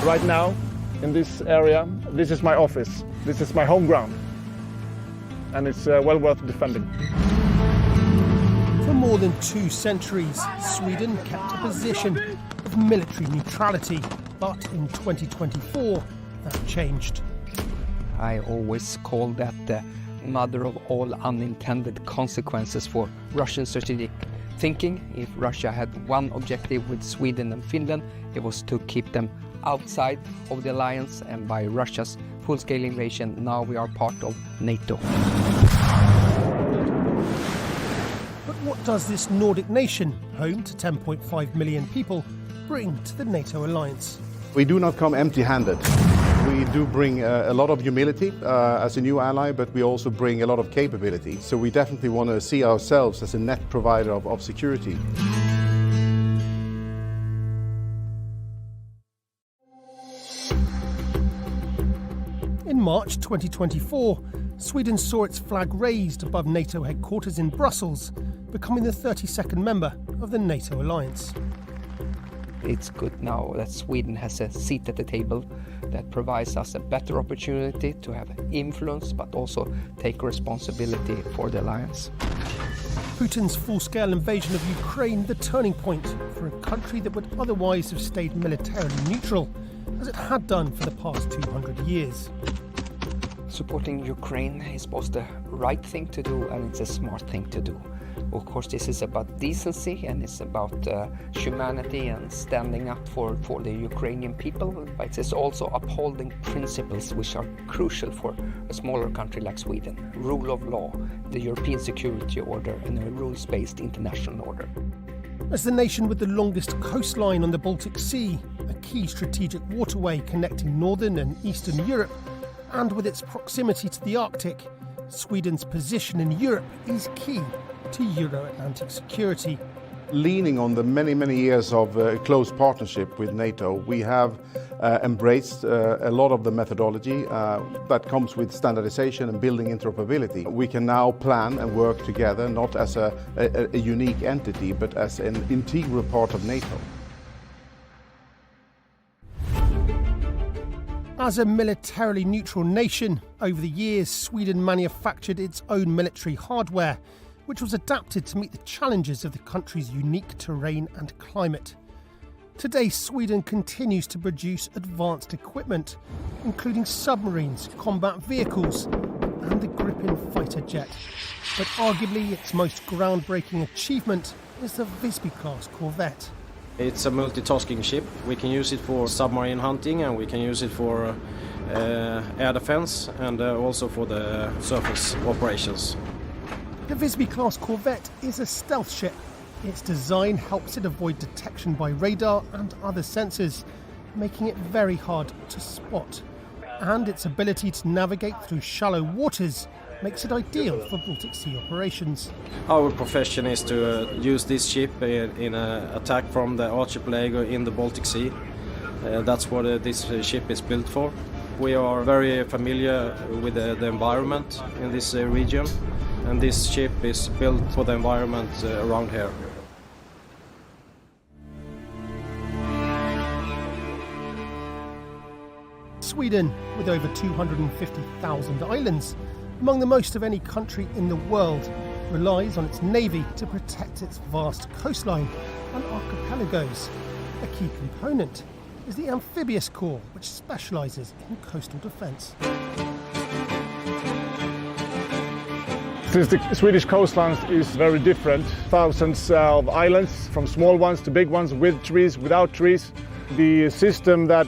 Right now, in this area, this is my office. This is my home ground. And it's well worth defending. For more than 2 centuries, Sweden kept a position of military neutrality. But in 2024, that changed. I always call that the mother of all unintended consequences for Russian strategic thinking. If Russia had one objective with Sweden and Finland, it was to keep them outside of the alliance, and by Russia's full-scale invasion, now we are part of NATO. But what does this Nordic nation, home to 10.5 million people, bring to the NATO alliance? We do not come empty-handed. We do bring a lot of humility as a new ally, but we also bring a lot of capability. So we definitely want to see ourselves as a net provider of security. In March 2024, Sweden saw its flag raised above NATO headquarters in Brussels, becoming the 32nd member of the NATO alliance. It's good now that Sweden has a seat at the table that provides us a better opportunity to have influence, but also take responsibility for the alliance. Putin's full-scale invasion of Ukraine the turning point for a country that would otherwise have stayed militarily neutral, as it had done for the past 200 years. Supporting Ukraine is both the right thing to do and it's a smart thing to do. Of course, this is about decency and it's about humanity and standing up for the Ukrainian people, but it's also upholding principles which are crucial for a smaller country like Sweden. Rule of law, the European security order and a rules-based international order. As the nation with the longest coastline on the Baltic Sea, a key strategic waterway connecting northern and eastern Europe, and with its proximity to the Arctic, Sweden's position in Europe is key to Euro-Atlantic security. Leaning on the many years of close partnership with NATO, we have embraced a lot of the methodology that comes with standardization and building interoperability. We can now plan and work together, not as a unique entity, but as an integral part of NATO. As a militarily neutral nation, over the years, Sweden manufactured its own military hardware, which was adapted to meet the challenges of the country's unique terrain and climate. Today, Sweden continues to produce advanced equipment, including submarines, combat vehicles, and the Gripen fighter jet. But arguably its most groundbreaking achievement is the Visby-class corvette. It's a multitasking ship. We can use it for submarine hunting and we can use it for air defense and also for the surface operations. The Visby-class corvette is a stealth ship. Its design helps it avoid detection by radar and other sensors, making it very hard to spot. And its ability to navigate through shallow waters makes it ideal for Baltic Sea operations. Our profession is to use this ship in an attack from the archipelago in the Baltic Sea. That's what this ship is built for. We are very familiar with the environment in this region, and this ship is built for the environment around here. Sweden, with over 250,000 islands, among the most of any country in the world, relies on its navy to protect its vast coastline and archipelagos. A key component is the amphibious corps, which specialises in coastal defence. Since the Swedish coastline is very different, thousands of islands, from small ones to big ones, with trees, without trees, the system that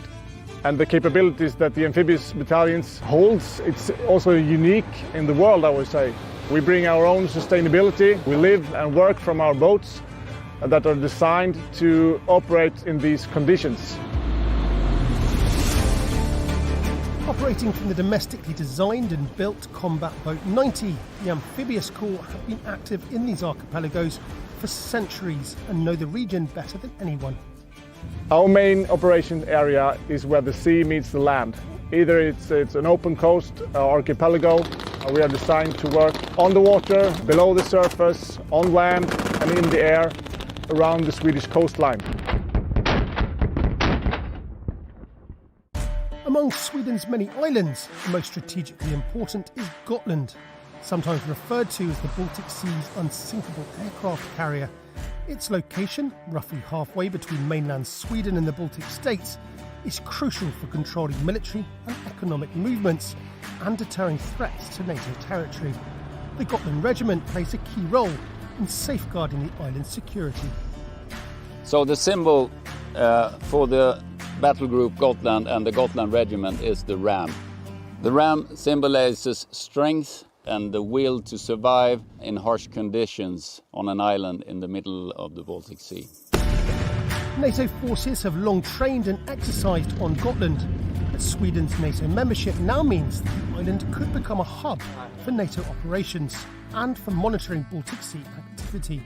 and the capabilities that the amphibious battalions holds, it's also unique in the world, I would say. We bring our own sustainability. We live and work from our boats that are designed to operate in these conditions. Operating from the domestically designed and built Combat Boat 90, the amphibious corps have been active in these archipelagos for centuries and know the region better than anyone. Our main operation area is where the sea meets the land. Either it's an open coast or archipelago. We are designed to work on the water, below the surface, on land and in the air around the Swedish coastline. Among Sweden's many islands, the most strategically important is Gotland, sometimes referred to as the Baltic Sea's unsinkable aircraft carrier. Its location, roughly halfway between mainland Sweden and the Baltic states, is crucial for controlling military and economic movements and deterring threats to NATO territory. The Gotland Regiment plays a key role in safeguarding the island's security. So the symbol for the battle group Gotland and the Gotland Regiment is the ram. The ram symbolizes strength and the will to survive in harsh conditions on an island in the middle of the Baltic Sea. NATO forces have long trained and exercised on Gotland, but Sweden's NATO membership now means that the island could become a hub for NATO operations and for monitoring Baltic Sea activity.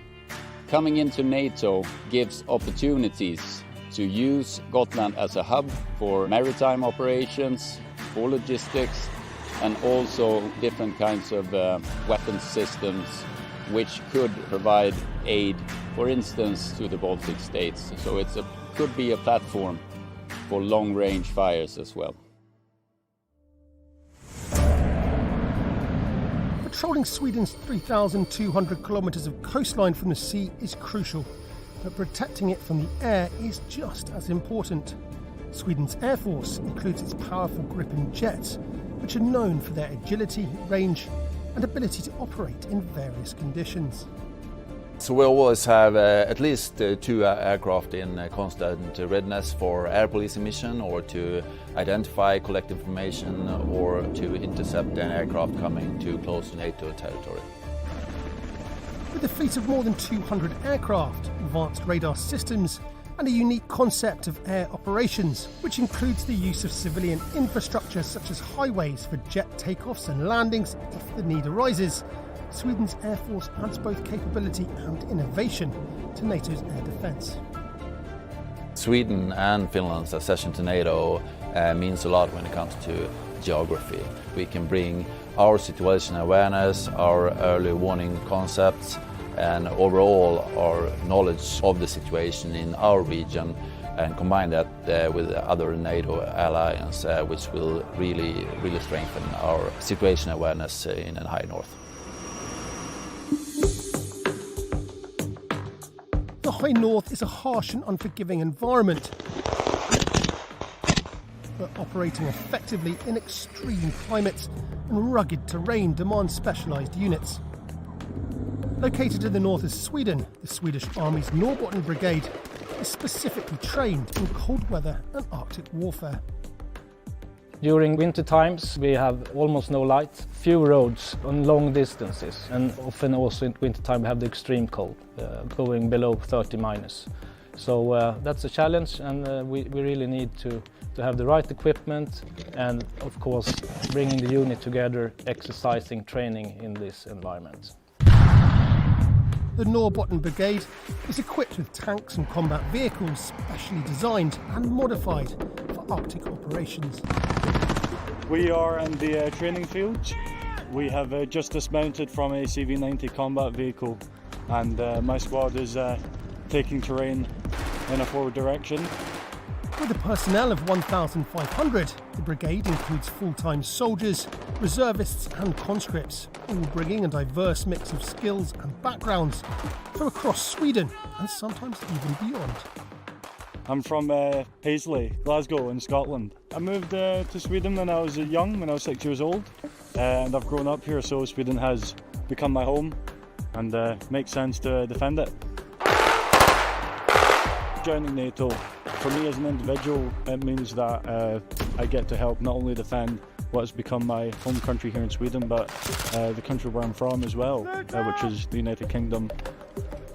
Coming into NATO gives opportunities to use Gotland as a hub for maritime operations, for logistics, and also different kinds of weapons systems which could provide aid, for instance, to the Baltic states. So it could be a platform for long-range fires as well. Patrolling Sweden's 3,200 kilometres of coastline from the sea is crucial, but protecting it from the air is just as important. Sweden's Air Force includes its powerful Gripen jets, which are known for their agility, range, and ability to operate in various conditions. So we always have at least 2 aircraft in constant readiness for air policing mission, or to identify, collect information, or to intercept an aircraft coming too close to NATO territory. With a fleet of more than 200 aircraft, advanced radar systems, and a unique concept of air operations, which includes the use of civilian infrastructure such as highways for jet takeoffs and landings if the need arises, Sweden's Air Force adds both capability and innovation to NATO's air defence. Sweden and Finland's accession to NATO means a lot when it comes to geography. We can bring our situation awareness, our early warning concepts, and overall our knowledge of the situation in our region, and combine that with other NATO allies, which will really strengthen our situation awareness in the high north. The high north is a harsh and unforgiving environment, but operating effectively in extreme climates and rugged terrain demands specialised units. Located in the north of Sweden, the Swedish Army's Norrbotten Brigade is specifically trained in cold weather and Arctic warfare. During winter times we have almost no light, few roads on long distances, and often also in winter time we have the extreme cold, going below 30 minus. So that's a challenge, and we really need to have the right equipment and of course bringing the unit together, exercising, training in this environment. The Norrbotten Brigade is equipped with tanks and combat vehicles specially designed and modified for Arctic operations. We are in the training field. We have just dismounted from a CV-90 combat vehicle, and my squad is taking terrain in a forward direction. With a personnel of 1,500, the brigade includes full-time soldiers, reservists and conscripts, all bringing a diverse mix of skills and backgrounds from across Sweden and sometimes even beyond. I'm from Paisley, Glasgow in Scotland. I moved to Sweden when I was young, when I was 6 years old, and I've grown up here, so Sweden has become my home, and makes sense to defend it. Joining NATO, for me as an individual, it means that I get to help not only defend what has become my home country here in Sweden, but the country where I'm from as well, which is the United Kingdom.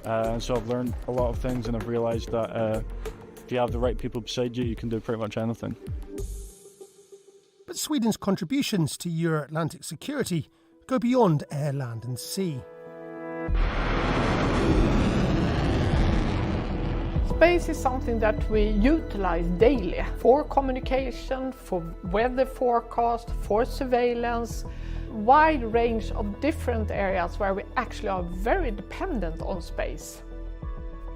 And so I've learned a lot of things, and I've realised that if you have the right people beside you, you can do pretty much anything. But Sweden's contributions to Euro-Atlantic security go beyond air, land and sea. Space is something that we utilize daily for communication, for weather forecast, for surveillance, wide range of different areas where we actually are very dependent on space.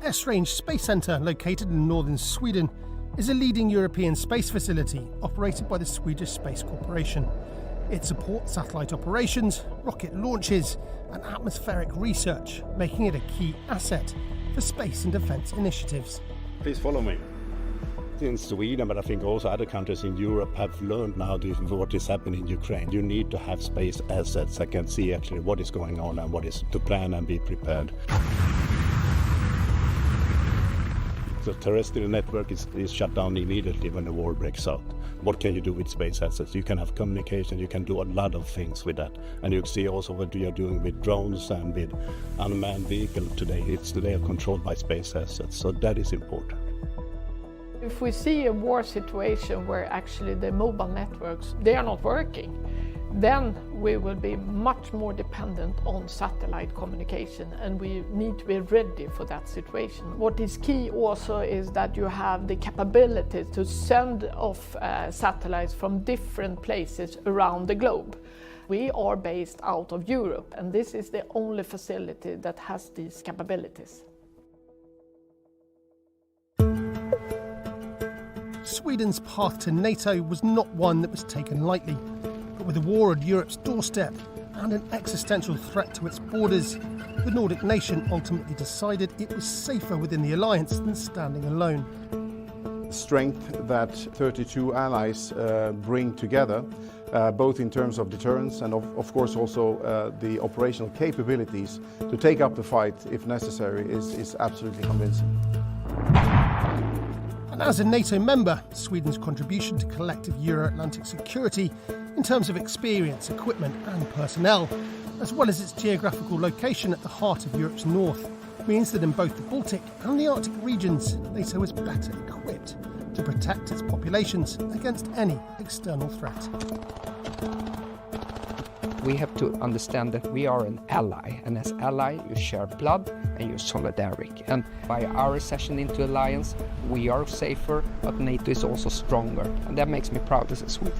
Esrange Space Centre, located in northern Sweden, is a leading European space facility operated by the Swedish Space Corporation. It supports satellite operations, rocket launches and atmospheric research, making it a key asset for space and defence initiatives. Please follow me. In Sweden, but I think also other countries in Europe have learned now what is happening in Ukraine. You need to have space assets that can see actually what is going on and what is to plan and be prepared. The terrestrial network is shut down immediately when the war breaks out. What can you do with space assets? You can have communication, you can do a lot of things with that. And you see also what we are doing with drones and with unmanned vehicles today. They are controlled by space assets, so that is important. If we see a war situation where actually the mobile networks, they are not working, then we will be much more dependent on satellite communication, and we need to be ready for that situation. What is key also is that you have the capability to send off satellites from different places around the globe. We are based out of Europe, and this is the only facility that has these capabilities. Sweden's path to NATO was not one that was taken lightly, but with a war on Europe's doorstep and an existential threat to its borders, the Nordic nation ultimately decided it was safer within the alliance than standing alone. The strength that 32 allies bring together, both in terms of deterrence and of course also the operational capabilities to take up the fight if necessary is absolutely convincing. And as a NATO member, Sweden's contribution to collective Euro-Atlantic security in terms of experience, equipment and personnel, as well as its geographical location at the heart of Europe's north, means that in both the Baltic and the Arctic regions, NATO is better equipped to protect its populations against any external threat. We have to understand that we are an ally, and as ally you share blood and you're solidaric. And by our accession into alliance, we are safer, but NATO is also stronger, and that makes me proud as a Swede.